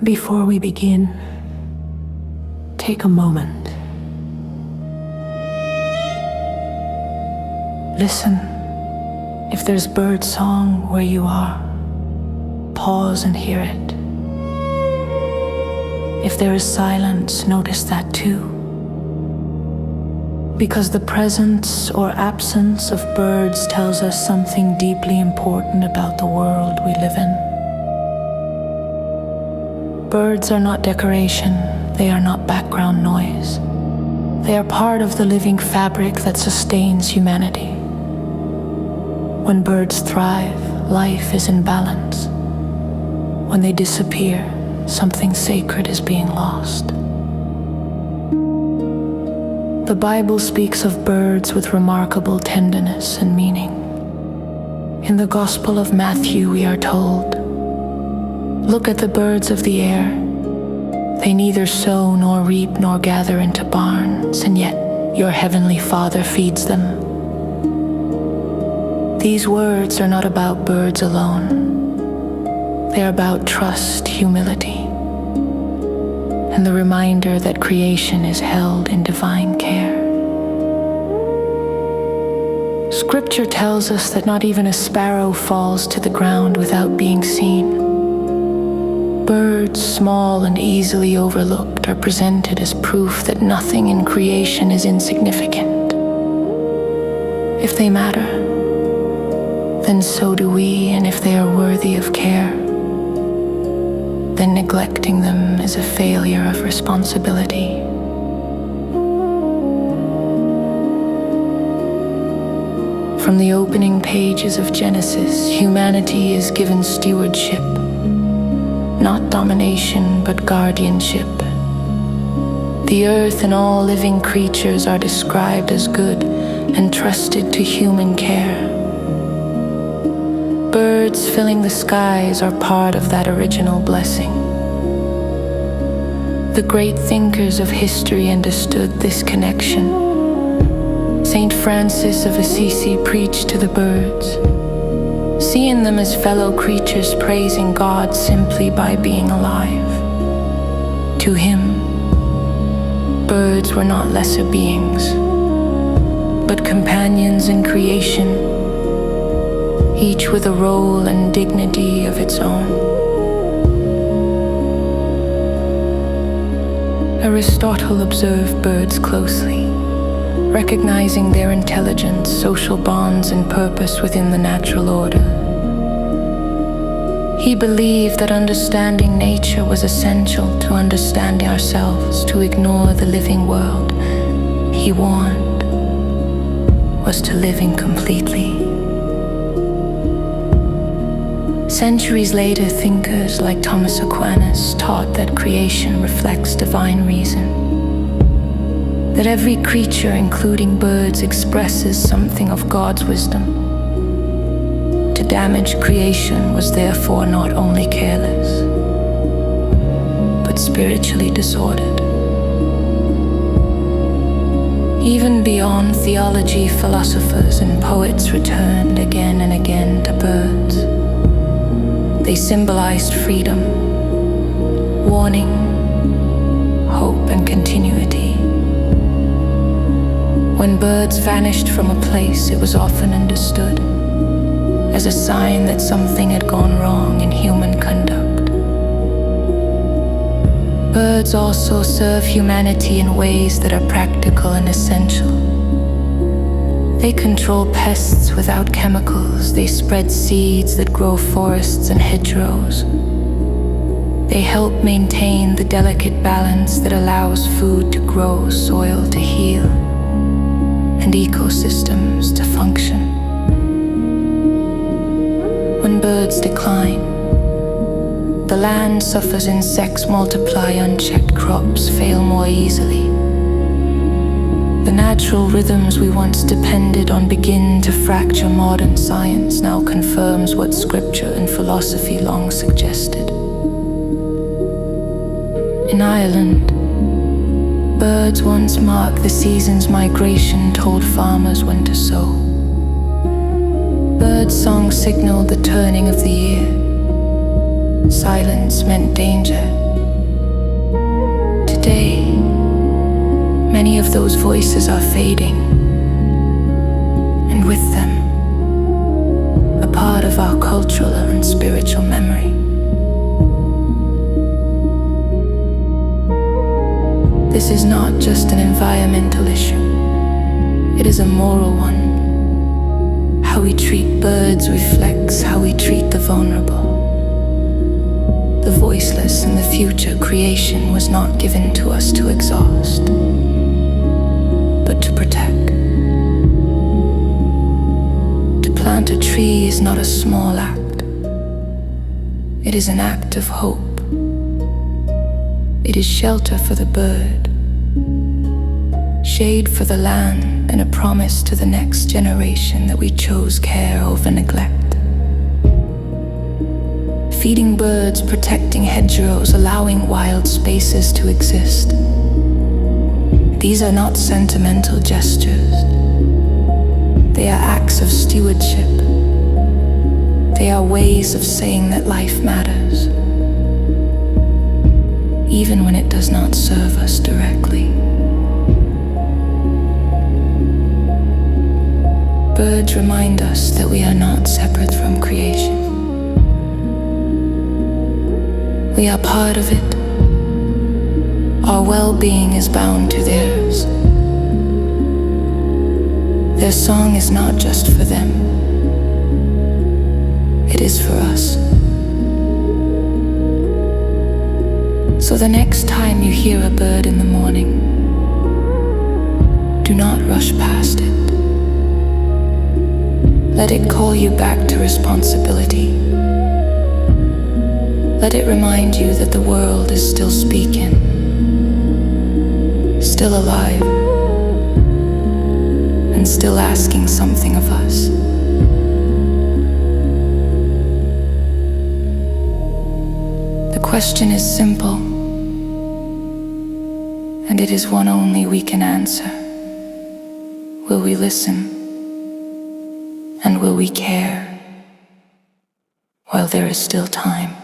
Before we begin, take a moment. Listen. If there's birdsong where you are, pause and hear it. If there is silence, notice that too. Because the presence or absence of birds tells us something deeply important about the world we live in. Birds are not decoration, they are not background noise. They are part of the living fabric that sustains humanity. When birds thrive, life is in balance. When they disappear, something sacred is being lost. The Bible speaks of birds with remarkable tenderness and meaning. In the Gospel of Matthew, we are told, "Look at the birds of the air. They neither sow nor reap nor gather into barns, and yet your heavenly Father feeds them." These words are not about birds alone. They are about trust, humility, and the reminder that creation is held in divine care. Scripture tells us that not even a sparrow falls to the ground without being seen. Birds, small and easily overlooked, are presented as proof that nothing in creation is insignificant. If they matter, then so do we, and if they are worthy of care, then neglecting them is a failure of responsibility. From the opening pages of Genesis, humanity is given stewardship, not domination, but guardianship. The earth and all living creatures are described as good and trusted to human care. Birds filling the skies are part of that original blessing. The great thinkers of history understood this connection. Saint Francis of Assisi preached to the birds, seeing them as fellow creatures praising God simply by being alive. To him, birds were not lesser beings, but companions in creation, each with a role and dignity of its own. Aristotle observed birds closely, recognizing their intelligence, social bonds, and purpose within the natural order. He believed that understanding nature was essential to understanding ourselves. To ignore the living world, he warned, was to live incompletely. Centuries later, thinkers like Thomas Aquinas taught that creation reflects divine reason, that every creature, including birds, expresses something of God's wisdom. To damage creation was therefore not only careless, but spiritually disordered. Even beyond theology, philosophers and poets returned again and again to birds. They symbolized freedom, warning, hope, and continuity. When birds vanished from a place, it was often understood as a sign that something had gone wrong in human conduct. Birds also serve humanity in ways that are practical and essential. They control pests without chemicals. They spread seeds that grow forests and hedgerows. They help maintain the delicate balance that allows food to grow, soil to heal, and ecosystems to function. When birds decline, the land suffers, insects multiply, unchecked crops fail more easily. The natural rhythms we once depended on begin to fracture. Modern science now confirms what scripture and philosophy long suggested. In Ireland, birds once marked the season's migration, told farmers when to sow. Birdsong signaled the turning of the year. Silence meant danger, Many of those voices are fading, and with them, a part of our cultural and spiritual memory. This is not just an environmental issue, it is a moral one. How we treat birds reflects how we treat the vulnerable. The voiceless and the future creation was not given to us to exhaust, but to protect. To plant a tree is not a small act. It is an act of hope. It is shelter for the bird, shade for the land, and a promise to the next generation that we chose care over neglect. Feeding birds, protecting hedgerows, allowing wild spaces to exist. These are not sentimental gestures. They are acts of stewardship. They are ways of saying that life matters, even when it does not serve us directly. Birds remind us that we are not separate from creation. We are part of it. Our well-being is bound to theirs. Their song is not just for them. It is for us. So the next time you hear a bird in the morning, do not rush past it. Let it call you back to responsibility. Let it remind you that the world is still speaking, still alive, and still asking something of us. The question is simple, and it is one only we can answer. Will we listen? And will we care while there is still time?